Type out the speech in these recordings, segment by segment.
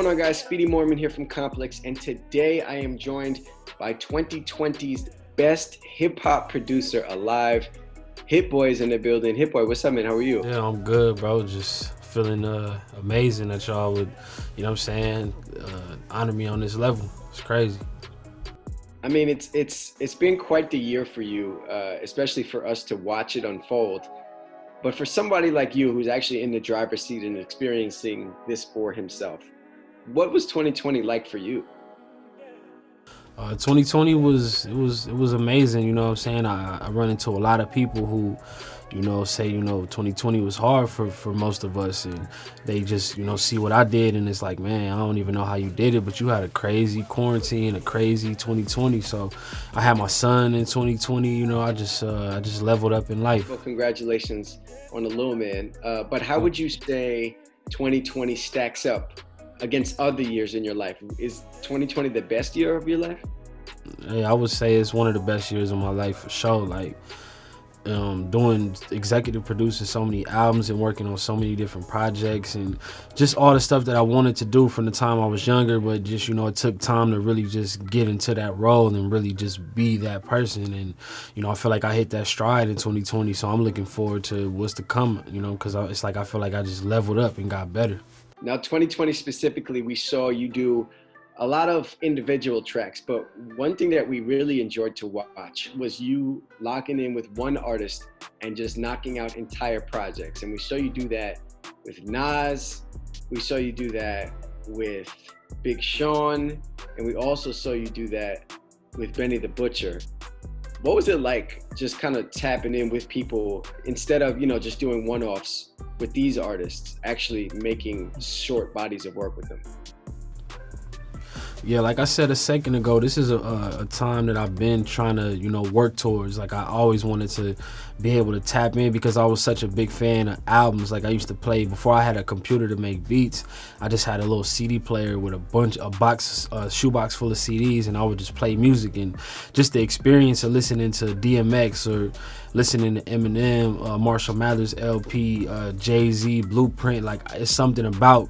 going on, guys? Speedy Morman here from Complex, and today I am joined by 2020's best hip-hop producer alive. Hit Boy's in the building. Hit Boy, what's up, man? How are you? Yeah, I'm good, bro. Just feeling amazing that y'all would, you know what I'm saying, honor me on this level. It's crazy. I mean, it's been quite the year for you, especially for us to watch it unfold. But for somebody like you who's actually in the driver's seat and experiencing this for himself, what was 2020 like for you? 2020 was amazing. You know what I'm saying? I run into a lot of people who, say 2020 was hard for most of us, and they just see what I did, and it's like, man, I don't even know how you did it, but you had a crazy quarantine, a crazy 2020. So I had my son in 2020. I just leveled up in life. Well, congratulations on the little man. But how would you say 2020 stacks up against other years in your life? Is 2020 the best year of your life? Yeah, I would say it's one of the best years of my life for sure. Like, doing executive producing so many albums and working on so many different projects and just all the stuff that I wanted to do from the time I was younger, but just it took time to really just get into that role and really just be that person. And I feel like I hit that stride in 2020, so I'm looking forward to what's to come, because it's like I feel like I just leveled up and got better. Now, 2020 specifically, we saw you do a lot of individual tracks, but one thing that we really enjoyed to watch was you locking in with one artist and just knocking out entire projects. And we saw you do that with Nas, we saw you do that with Big Sean, and we also saw you do that with Benny the Butcher. What was it like just kind of tapping in with people instead of, just doing one-offs with these artists, actually making short bodies of work with them? Yeah, like I said a second ago, this is a time that I've been trying to, work towards. Like, I always wanted to be able to tap in because I was such a big fan of albums. Like, I used to play, before I had a computer to make beats, I just had a little CD player with a shoebox full of CDs, and I would just play music. And just the experience of listening to DMX or listening to Eminem, Marshall Mathers LP, Jay-Z, Blueprint, like, it's something about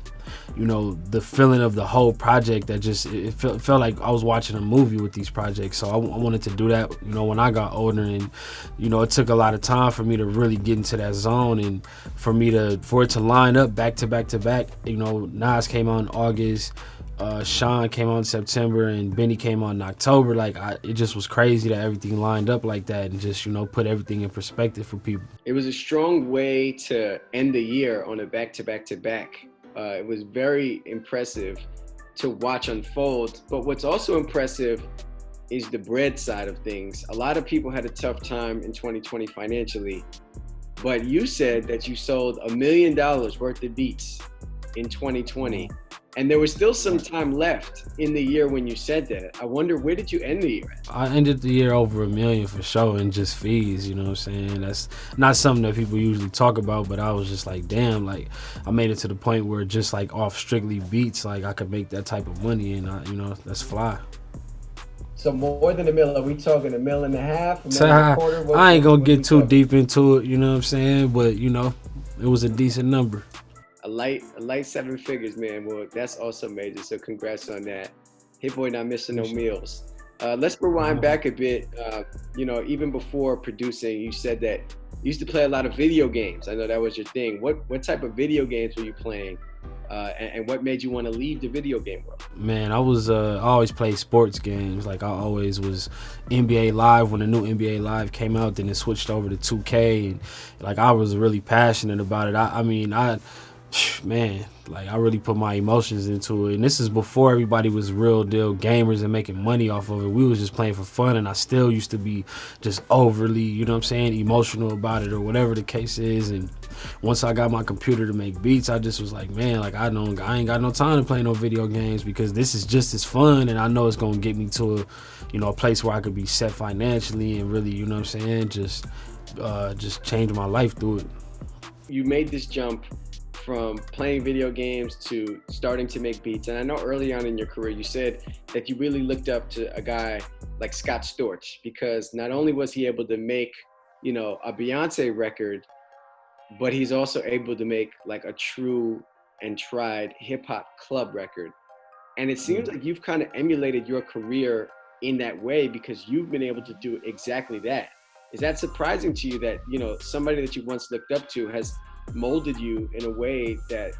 the feeling of the whole project that just it felt like I was watching a movie with these projects. So I wanted to do that when I got older, and it took a lot of time for me to really get into that zone, and for it to line up back to back to back. Nas came out in August, Sean came out in September, and Benny came out in October. Like, it just was crazy that everything lined up like that, and just put everything in perspective for people. It was a strong way to end the year on a back-to-back-to-back. It was very impressive to watch unfold. But what's also impressive is the bread side of things. A lot of people had a tough time in 2020 financially, but you said that you sold $1 million worth of beats in 2020. And there was still some time left in the year when you said that. I wonder, where did you end the year at? I ended the year over $1 million for sure, and just fees, you know what I'm saying? That's not something that people usually talk about, but I was just like, damn, like, I made it to the point where just like off strictly beats, like, I could make that type of money, and that's fly. So more than $1 million, are we talking $1.5 million, $1.25 million? I ain't gonna get too deep into it, you know what I'm saying? But it was a decent number. A light 7 figures, man. Well, that's also major. So congrats on that. Hit Boy not missing no meals. Let's rewind back a bit. Even before producing, you said that you used to play a lot of video games. I know that was your thing. What type of video games were you playing? And what made you want to leave the video game world? Man, I always played sports games. Like, I always was NBA Live. When the new NBA Live came out, then it switched over to 2K, and like, I was really passionate about it. Man, like, I really put my emotions into it, and this is before everybody was real deal gamers and making money off of it. We was just playing for fun, and I still used to be just overly, emotional about it, or whatever the case is. And once I got my computer to make beats, I just was like, man, like, I ain't got no time to play no video games, because this is just as fun, and I know it's gonna get me to a place where I could be set financially and really, just change my life through it. You made this jump from playing video games to starting to make beats. And I know early on in your career, you said that you really looked up to a guy like Scott Storch, because not only was he able to make, a Beyonce record, but he's also able to make like a true and tried hip hop club record. And it seems like you've kind of emulated your career in that way because you've been able to do exactly that. Is that surprising to you that, you know, somebody that you once looked up to has molded you in a way that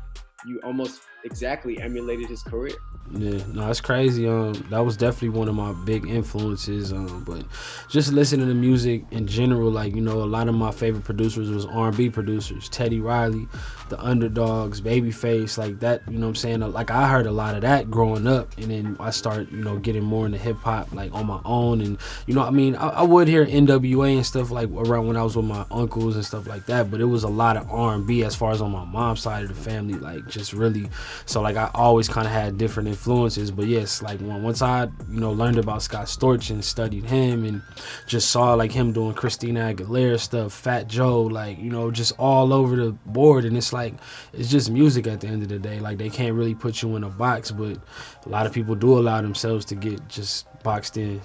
you almost exactly emulated his career? Yeah, no, it's crazy. That was definitely one of my big influences. But just listening to music in general, like, you know, a lot of my favorite producers was R&B producers, Teddy Riley, the Underdogs, Babyface, like that. You know what I'm saying? Like, I heard a lot of that growing up, and then I start, you know, getting more into hip hop like on my own. And you know, I mean, I would hear NWA and stuff like around when I was with my uncles and stuff like that. But it was a lot of R&B as far as on my mom's side of the family, like just really. So like I always kind of had different influences. But yes, like once I, you know, learned about Scott Storch and studied him and just saw like him doing Christina Aguilera stuff, Fat Joe, like, you know, just all over the board. And it's like, it's just music at the end of the day. Like, they can't really put you in a box, but a lot of people do allow themselves to get just boxed in.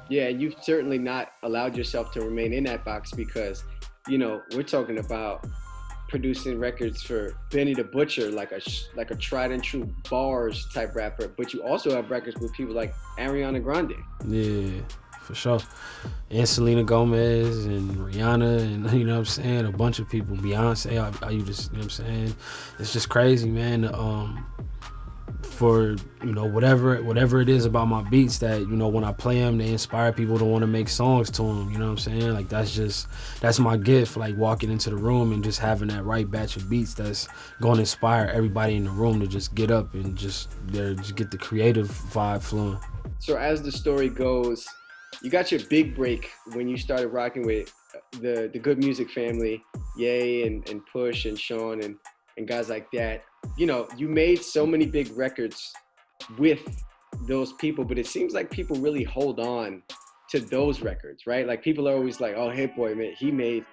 Yeah, and you've certainly not allowed yourself to remain in that box because, you know, we're talking about producing records for Benny the Butcher, like a tried and true bars type rapper, but you also have records with people like Ariana Grande. Yeah, for sure. And Selena Gomez and Rihanna and, you know what I'm saying, a bunch of people, Beyonce, you just, you know what I'm saying, it's just crazy, man. For, you know, whatever it is about my beats that, you know, when I play them, they inspire people to want to make songs to them. You know what I'm saying? Like, that's my gift. Like, walking into the room and just having that right batch of beats that's going to inspire everybody in the room to just get up and just get the creative vibe flowing. So as the story goes, you got your big break when you started rocking with the Good Music family, Ye and Push and Sean and guys like that. You know, you made so many big records with those people, but it seems like people really hold on to those records, right? Like, people are always like, oh, Hit Boy, man, he made,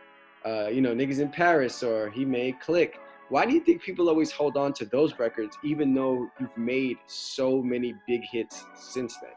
you know, Niggas in Paris, or he made Click. Why do you think people always hold on to those records, even though you've made so many big hits since then?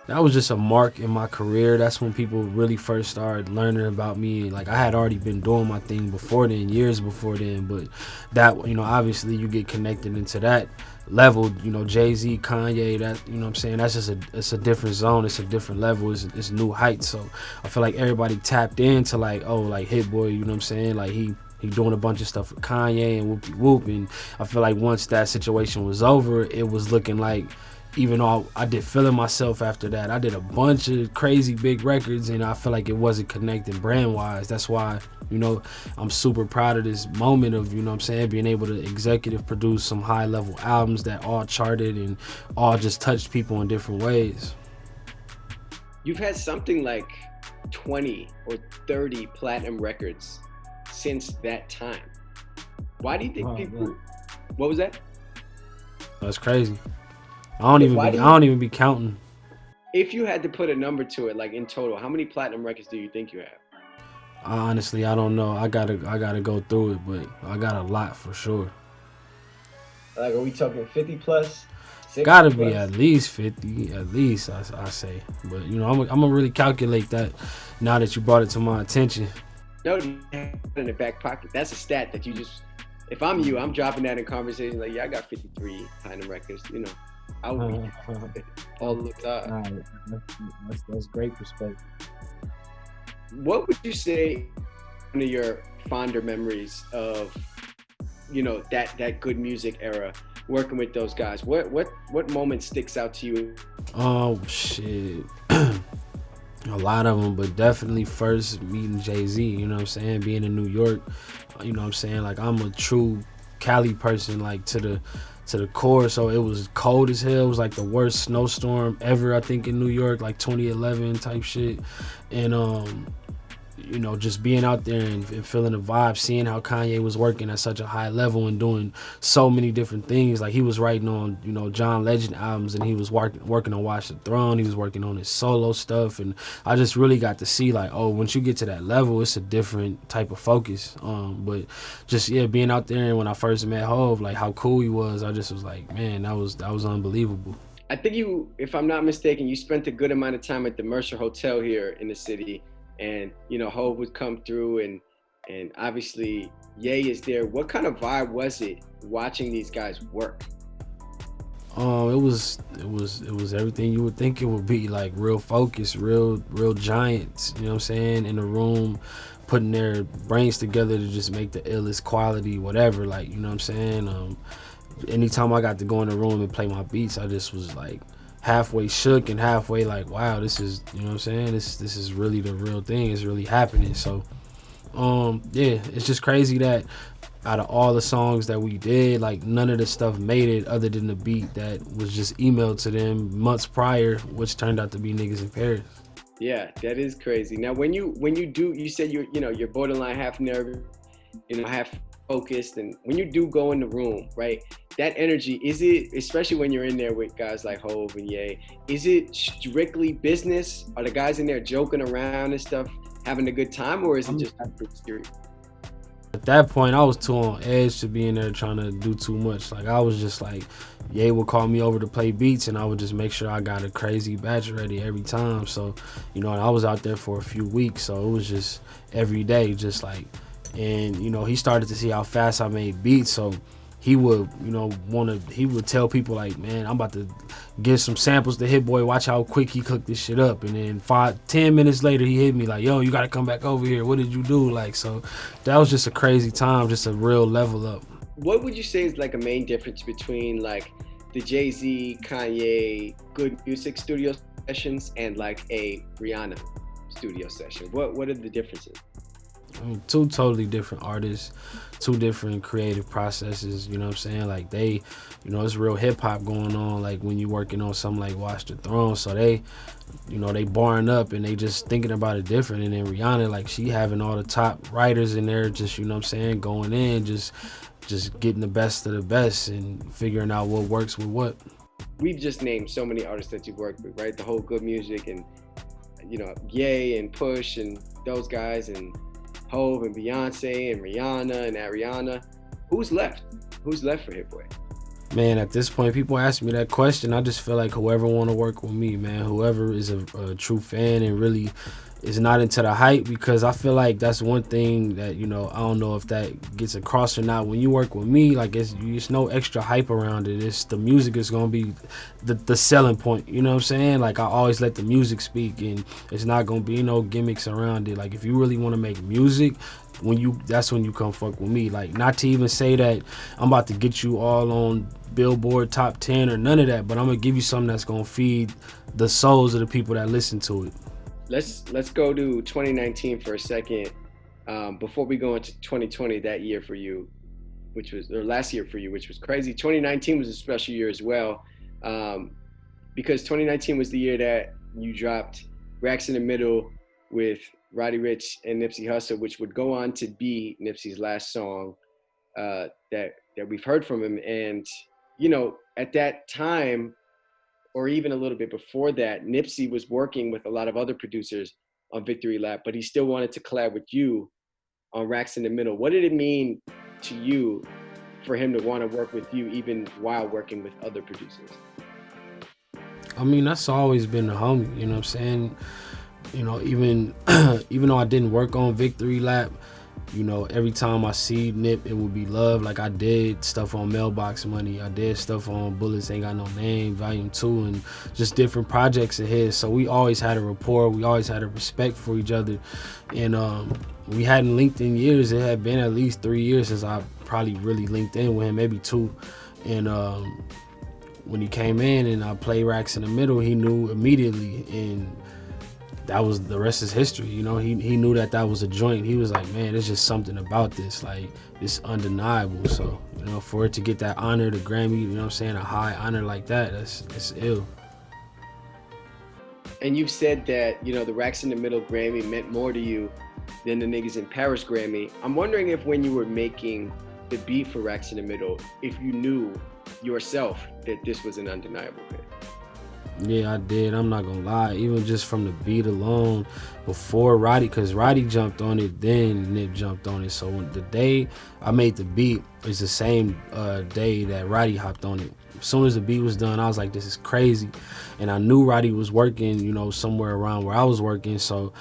That was just a mark in my career. That's when people really first started learning about me. Like, I had already been doing my thing before then, years before then, but that, you know, obviously you get connected into that level, you know, Jay-Z, Kanye, that, you know what I'm saying, that's just it's a different zone, it's a different level, it's new heights. So I feel like everybody tapped into like, oh, like Hit Boy, you know what I'm saying, like he doing a bunch of stuff with Kanye and whoopie whoop. And I feel like once that situation was over, it was looking like, even though I did Feeling Myself after that, I did a bunch of crazy big records, and I feel like it wasn't connecting brand wise. That's why, you know, I'm super proud of this moment of, you know what I'm saying, being able to executive produce some high level albums that all charted and all just touched people in different ways. You've had something like 20 or 30 platinum records since that time. Why do you think people? Man. What was that? That's crazy. I don't even be counting. If you had to put a number to it, like in total, how many platinum records do you think you have? Honestly, I don't know. I gotta go through it, but I got a lot for sure. Like, are we talking 50 plus? Gotta be at least 50, at least I say. But, you know, I'm gonna really calculate that now that you brought it to my attention. No, in the back pocket. That's a stat that you just. If I'm you, I'm dropping that in conversation. Like, yeah, I got 53 platinum records. You know. I would be all the time. That's great perspective. What would you say one of your fonder memories of, you know, that good music era, working with those guys? What moment sticks out to you? Oh shit. A lot of them, but definitely first meeting Jay-Z, you know what I'm saying, being in New York, you know what I'm saying, like, I'm a true Cali person, like to the core. So it was cold as hell. It was like the worst snowstorm ever, I think, in New York, like 2011 type shit. And you know, just being out there and feeling the vibe, seeing how Kanye was working at such a high level and doing so many different things. Like, he was writing on, you know, John Legend albums, and he was working on Watch the Throne. He was working on his solo stuff, and I just really got to see, like, oh, once you get to that level, it's a different type of focus. But just, yeah, being out there, and when I first met Hov, like, how cool he was, I just was like, man, that was unbelievable. I think you, if I'm not mistaken, you spent a good amount of time at the Mercer Hotel here in the city. And, you know, Hov would come through, and obviously Ye is there. What kind of vibe was it watching these guys work? It was everything you would think it would be, like real focus, real giants, you know what I'm saying, in the room, putting their brains together to just make the illest quality, whatever, like, you know what I'm saying. Anytime I got to go in the room and play my beats, I just was like halfway shook and halfway like, wow, this is, you know what I'm saying, this is really the real thing, it's really happening. So yeah, it's just crazy that out of all the songs that we did, like none of the stuff made it other than the beat that was just emailed to them months prior, which turned out to be Niggas in Paris. Yeah, that is crazy. Now, when you do, you said you're borderline half nervous, half focused, and when you do go in the room, right? That energy, is it, especially when you're in there with guys like Hov and Ye, is it strictly business? Are the guys in there joking around and stuff, having a good time, or is it just pretty serious? At that point, I was too on edge to be in there trying to do too much. Like, I was just like, Ye would call me over to play beats, and I would just make sure I got a crazy batch ready every time. So, I was out there for a few weeks, so it was just every day, just like, and, he started to see how fast I made beats, so he would, he would tell people like, man, I'm about to give some samples to Hit Boy, watch how quick he cooked this shit up. And then 5-10 minutes later, he hit me like, yo, you gotta come back over here. What did you do? Like, so that was just a crazy time, just a real level up. What would you say is like a main difference between like the Jay-Z, Kanye, good music studio sessions and like a Rihanna studio session? What are the differences? I mean, two totally different artists, two different creative processes, you know what I'm saying? Like they, it's real hip hop going on, like when you working on something like Watch the Throne, so they, they barring up and they just thinking about it different. And then Rihanna, like she having all the top writers in there, just, you know what I'm saying, going in, just getting the best of the best and figuring out what works with what. We've just named so many artists that you've worked with, right? The whole Good Music and, Ye and Push and those guys and Hov and Beyonce and Rihanna and Ariana. Who's left? Who's left for Hit Boy? Man, at this point, people ask me that question. I just feel like whoever want to work with me, man, whoever is a true fan and really is not into the hype, because I feel like that's one thing that, I don't know if that gets across or not. When you work with me, like it's no extra hype around it. It's the music is going to be the selling point, you know what I'm saying? Like I always let the music speak, and it's not going to be no gimmicks around it. Like if you really want to make music, that's when you come fuck with me. Like, not to even say that I'm about to get you all on Billboard top 10 or none of that, but I'm gonna give you something that's gonna feed the souls of the people that listen to it. Let's go to 2019 for a second, before we go into 2020, that year for you, last year for you, which was crazy. 2019 was a special year as well, because 2019 was the year that you dropped Racks in the Middle with Roddy Ricch and Nipsey Hussle, which would go on to be Nipsey's last song that we've heard from him. And, at that time, or even a little bit before that, Nipsey was working with a lot of other producers on Victory Lap, but he still wanted to collab with you on Racks in the Middle. What did it mean to you for him to want to work with you even while working with other producers? I mean, that's always been the homie, you know what I'm saying? Even though I didn't work on Victory Lap, every time I see Nip, it would be love. Like I did stuff on Mailbox Money, I did stuff on Bullets Ain't Got No Name, Volume 2, and just different projects of his. So we always had a rapport, we always had a respect for each other, and we hadn't linked in years. It had been at least 3 years since I probably really linked in with him, maybe 2. And when he came in and I played Racks in the Middle, he knew immediately, and that was, the rest is history. He knew that was a joint. He was like, man, there's just something about this, like it's undeniable. So for it to get that honor, the Grammy, you know what I'm saying, a high honor like that, that's ill. And you've said that the Racks in the Middle Grammy meant more to you than the Niggas in Paris Grammy. I'm wondering if when you were making the beat for Racks in the Middle, if you knew yourself that this was an undeniable hit. Yeah, I did. I'm not gonna lie. Even just from the beat alone, before Roddy, because Roddy jumped on it, then Nip jumped on it. So when the day I made the beat is the same day that Roddy hopped on it. As soon as the beat was done, I was like, this is crazy. And I knew Roddy was working, somewhere around where I was working. So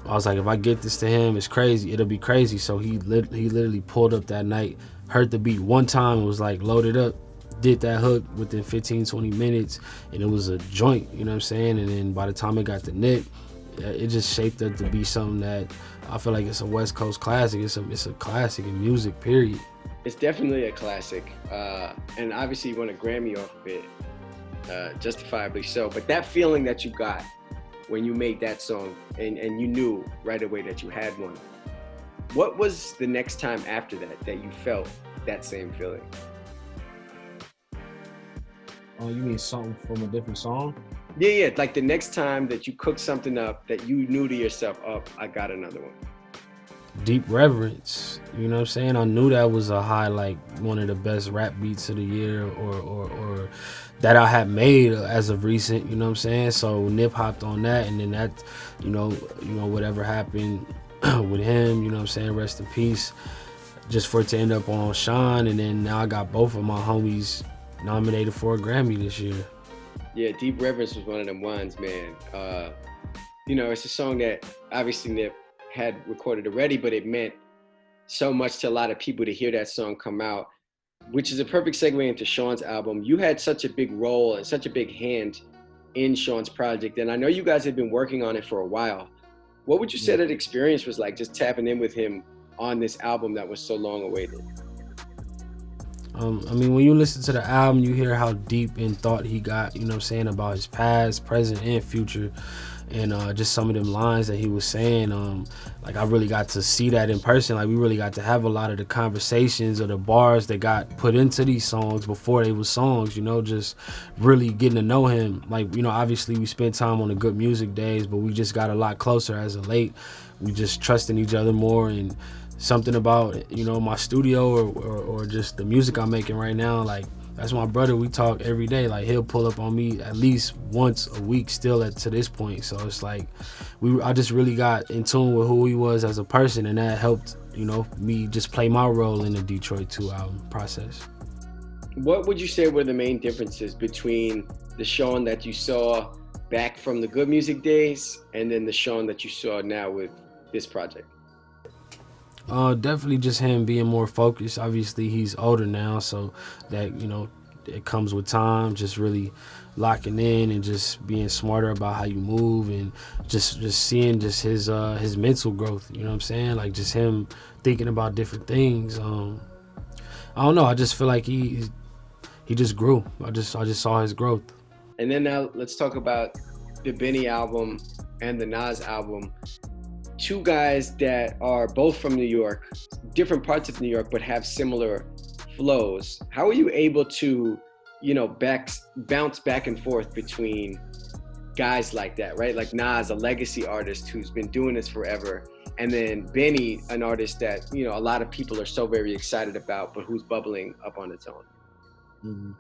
I was like, if I get this to him, it's crazy. It'll be crazy. So he literally pulled up that night, heard the beat one time, and was like, load it up. did that hook within 15, 20 minutes, and it was a joint, you know what I'm saying? And then by the time it got to Nip, it just shaped up to be something that I feel like it's a West Coast classic. It's a classic in music, period. It's definitely a classic, and obviously you won a Grammy off of it, justifiably so. But that feeling that you got when you made that song, and you knew right away that you had one, what was the next time after that you felt that same feeling? Oh, you mean something from a different song? Yeah, like the next time that you cooked something up that you knew to yourself, oh, I got another one. Deep Reverence, you know what I'm saying? I knew that was a high, like one of the best rap beats of the year, or that I had made as of recent, you know what I'm saying? So Nip hopped on that, and then that, you know whatever happened with him, you know what I'm saying? Rest in peace. Just for it to end up on Sean, and then now I got both of my homies nominated for a Grammy this year. Yeah, Deep Reverence was one of them ones, man. It's a song that obviously Nip had recorded already, but it meant so much to a lot of people to hear that song come out, which is a perfect segue into Sean's album. You had such a big role and such a big hand in Sean's project, and I know you guys have been working on it for a while. What would you say that experience was like, just tapping in with him on this album that was so long awaited? I mean, when you listen to the album, you hear how deep in thought he got, you know what I'm saying, about his past, present, and future. And just some of them lines that he was saying, like I really got to see that in person. Like we really got to have a lot of the conversations or the bars that got put into these songs before they were songs, you know, just really getting to know him. Like, you know, obviously we spent time on the Good Music days, but we just got a lot closer as of late. We just trusting each other more, and something about, you know, my studio or just the music I'm making right now, like that's my brother. We talk every day. Like he'll pull up on me at least once a week still to this point. So it's like I just really got in tune with who he was as a person, and that helped, you know, me just play my role in the Detroit 2 album process. What would you say were the main differences between the Sean that you saw back from the Good Music days and then the Sean that you saw now with this project? Definitely just him being more focused. Obviously he's older now, so that, you know, it comes with time, just really locking in and just being smarter about how you move, and just seeing just his mental growth, you know what I'm saying? Like just him thinking about different things. I don't know, I just feel like he just grew. I just saw his growth. And then now let's talk about the Benny album and the Nas album. Two guys that are both from New York, different parts of New York, but have similar flows. How are you able to, you know, bounce back and forth between guys like that, right? Like Nas, a legacy artist who's been doing this forever, and then Benny, an artist that, you know, a lot of people are so very excited about, but who's bubbling up on its own. Mm-hmm.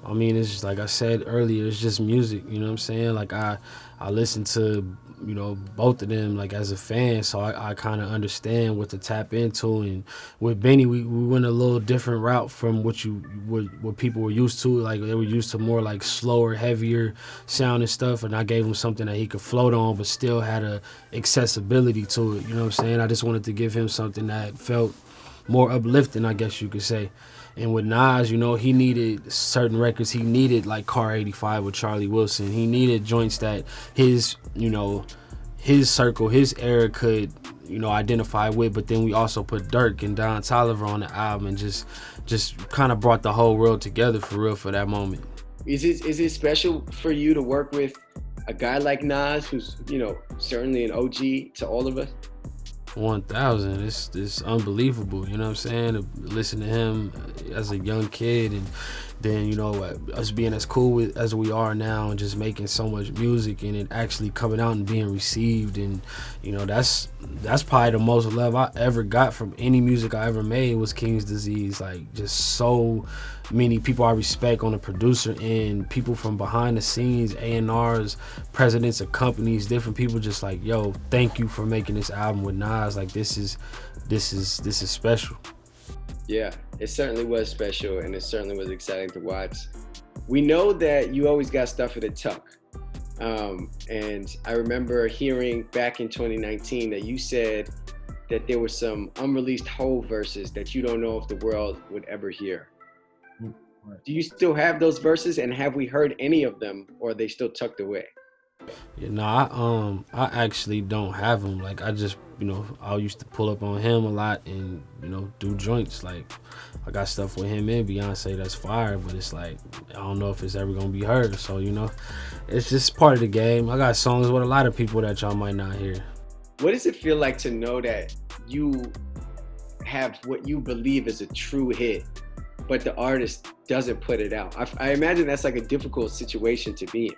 I mean, it's just like I said earlier, it's just music, you know what I'm saying? Like I listen to, you know, both of them like as a fan, so I kind of understand what to tap into. And with Benny, we went a little different route from what people were used to. Like they were used to more like slower, heavier sound and stuff, and I gave him something that he could float on but still had a accessibility to it, you know what I'm saying? I just wanted to give him something that felt more uplifting, I guess you could say. And with Nas, you know, he needed certain records. He needed like Car 85 with Charlie Wilson. He needed joints that his, you know, his circle, his era could, you know, identify with. But then we also put Dirk and Don Toliver on the album, and just kind of brought the whole world together for real for that moment. Is it special for you to work with a guy like Nas, who's, you know, certainly an OG to all of us? 1000. It's unbelievable, you know what I'm saying? To listen to him as a young kid, and then, you know, us being as cool as we are now, and just making so much music and it actually coming out and being received. And, you know, that's probably the most love I ever got from any music I ever made was King's Disease. Like just so many people I respect on the producer end, people from behind the scenes, A&Rs, presidents of companies, different people just like, yo, thank you for making this album with Nas. Like this is special. Yeah, it certainly was special, and it certainly was exciting to watch. We know that you always got stuff for the tuck. And I remember hearing back in 2019 that you said that there were some unreleased whole verses that you don't know if the world would ever hear. Do you still have those verses, and have we heard any of them, or are they still tucked away? Yeah, no, I actually don't have him. Like I just, I used to pull up on him a lot and do joints. Like I got stuff with him and Beyonce that's fire, but it's like I don't know if it's ever gonna be heard. So it's just part of the game. I got songs with a lot of people that y'all might not hear. What does it feel like to know that you have what you believe is a true hit, but the artist doesn't put it out? I imagine that's like a difficult situation to be in.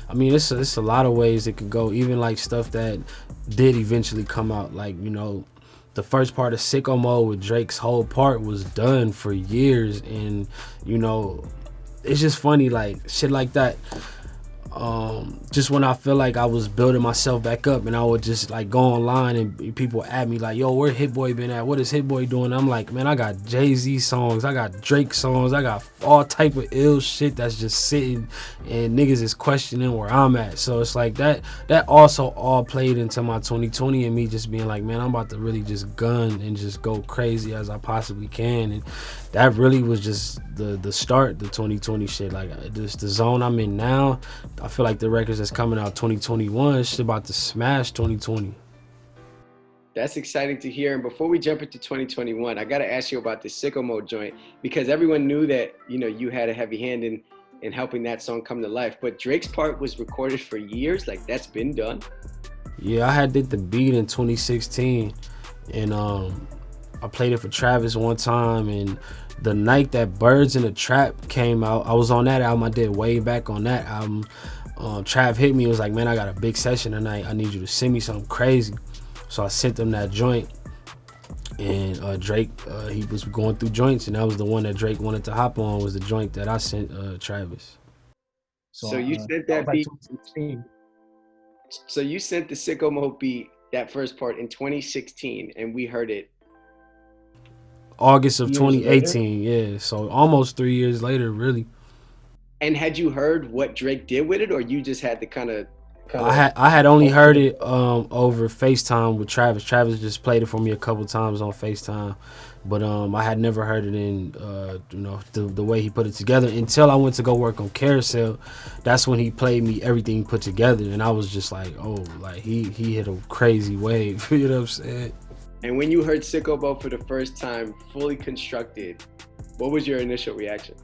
I mean, it's a lot of ways it could go. Even like stuff that did eventually come out, like the first part of Sicko Mode with Drake's whole part was done for years, and it's just funny, like shit like that. Just when I feel like I was building myself back up, and I would just like go online and people at me like, yo, where Hit Boy been at? What is Hit Boy doing? I'm like, man, I got Jay-Z songs, I got Drake songs, I got all type of ill shit that's just sitting, and niggas is questioning where I'm at. So it's like that also all played into my 2020 and me just being like, man, I'm about to really just gun and just go crazy as I possibly can. And that really was just the start, the 2020 shit. Like just the zone I'm in now, I feel like the records that's coming out 2021 is about to smash 2020. That's exciting to hear. And before we jump into 2021, I got to ask you about the Sicko Mode joint, because everyone knew that you had a heavy hand in helping that song come to life. But Drake's part was recorded for years. Like that's been done. Yeah, I did the beat in 2016, and I played it for Travis one time, and the night that Birds in the Trap came out, I was on that album. I did way back on that album. Trav hit me, was like, man, I got a big session tonight, I need you to send me something crazy. So I sent him that joint, and Drake, he was going through joints, and that was the one that Drake wanted to hop on, was the joint that I sent Travis. So you sent that beat. So you sent the Sicko Mode beat, that first part, in 2016, and we heard it August of 2018, yeah. So almost 3 years later, really. And had you heard what Drake did with it, or you just had to kind of? I had only heard it over FaceTime with Travis. Travis just played it for me a couple times on FaceTime, but I had never heard it in the way he put it together until I went to go work on Carousel. That's when he played me everything put together, and I was just like, oh, like he hit a crazy wave. You know what I'm saying? And when you heard Sicko Mode for the first time, fully constructed, what was your initial reaction?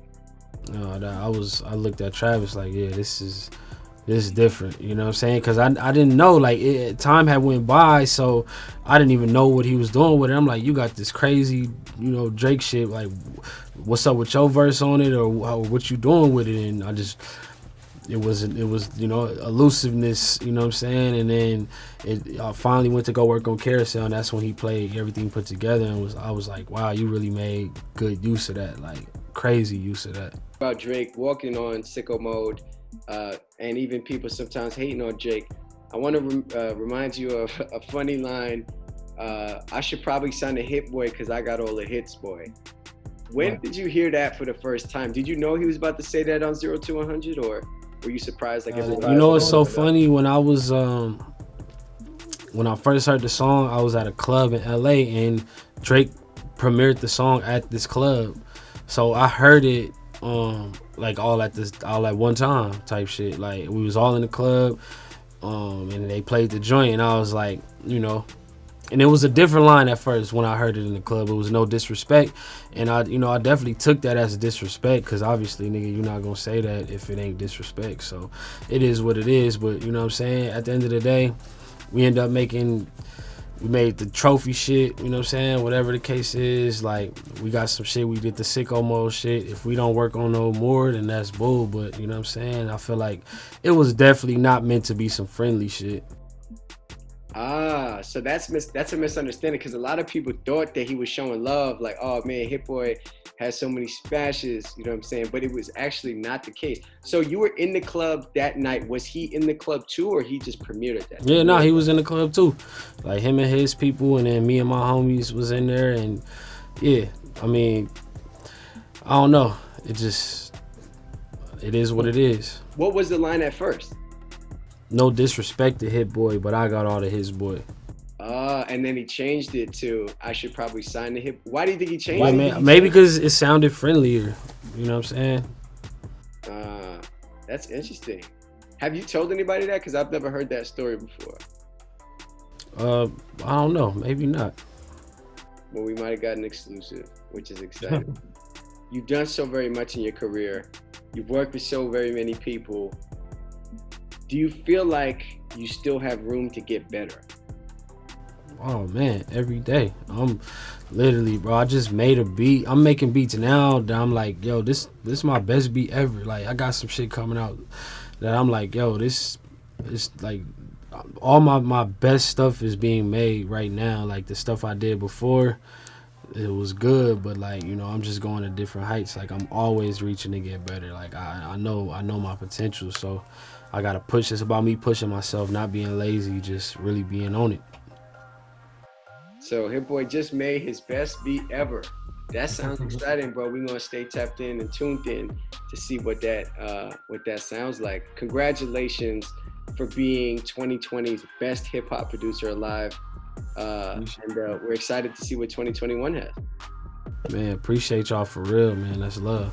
I looked at Travis like, yeah, this is different, you know what I'm saying? Because I didn't know, like time had went by, so I didn't even know what he was doing with it. I'm like, you got this crazy, Drake shit, like what's up with your verse on it, or what you doing with it? And it was elusiveness, you know what I'm saying? And then I finally went to go work on Carousel, and that's when he played everything put together, and I was like, wow, you really made good use of that, like crazy use of that. About Drake walking on Sicko Mode, and even people sometimes hating on Drake, I want to remind you of a funny line. I should probably sign a Hit Boy because I got all the hits, boy. When did you hear that for the first time? Did you know he was about to say that on 0 to 100, or were you surprised like everybody? It's so funny. When I was when I first heard the song, I was at a club in LA, and Drake premiered the song at this club. So I heard it like all at one time type shit. Like we was all in the club, and they played the joint, and I was like, and it was a different line at first when I heard it in the club. It was no disrespect, and I definitely took that as a disrespect, because obviously, nigga, you're not gonna say that if it ain't disrespect. So it is what it is. But you know what I'm saying? At the end of the day, we end up we made the trophy shit, you know what I'm saying? Whatever the case is, like, we got some shit, we did the Sicko Mode shit. If we don't work on no more, then that's bull, but you know what I'm saying? I feel like it was definitely not meant to be some friendly shit. So that's a misunderstanding, because a lot of people thought that he was showing love, like, oh man, Hit Boy has so many smashes, you know what I'm saying? But it was actually not the case. So you were in the club that night. Was he in the club too, or he just premiered at that? Yeah, no, he was in the club too. Like him and his people, and then me and my homies was in there, and yeah, I mean, I don't know. It is what it is. What was the line at first? No disrespect to Hit Boy, but I got all the his boy. And then he changed it to I should probably sign the hip. Why do you think he changed Yeah, it? man, maybe because it sounded friendlier. You know what I'm saying? That's interesting. Have you told anybody that? Because I've never heard that story before. I don't know. Maybe not. Well, we might have got an exclusive, which is exciting. You've done so very much in your career. You've worked with so very many people. Do you feel like you still have room to get better? Oh man, every day. I'm literally, bro, I just made a beat. I'm making beats now that I'm like, yo, this is my best beat ever. Like, I got some shit coming out that I'm like, yo, this is like all my best stuff is being made right now. Like the stuff I did before, it was good, but like, you know, I'm just going to different heights. Like I'm always reaching to get better. Like I know my potential, so I gotta push. It's about me pushing myself, not being lazy, just really being on it. So Hit Boy just made his best beat ever. That sounds exciting, bro. We're gonna stay tapped in and tuned in to see what that sounds like. Congratulations for being 2020's best hip hop producer alive. And we're excited to see what 2021 has. Man, appreciate y'all for real, man. That's love.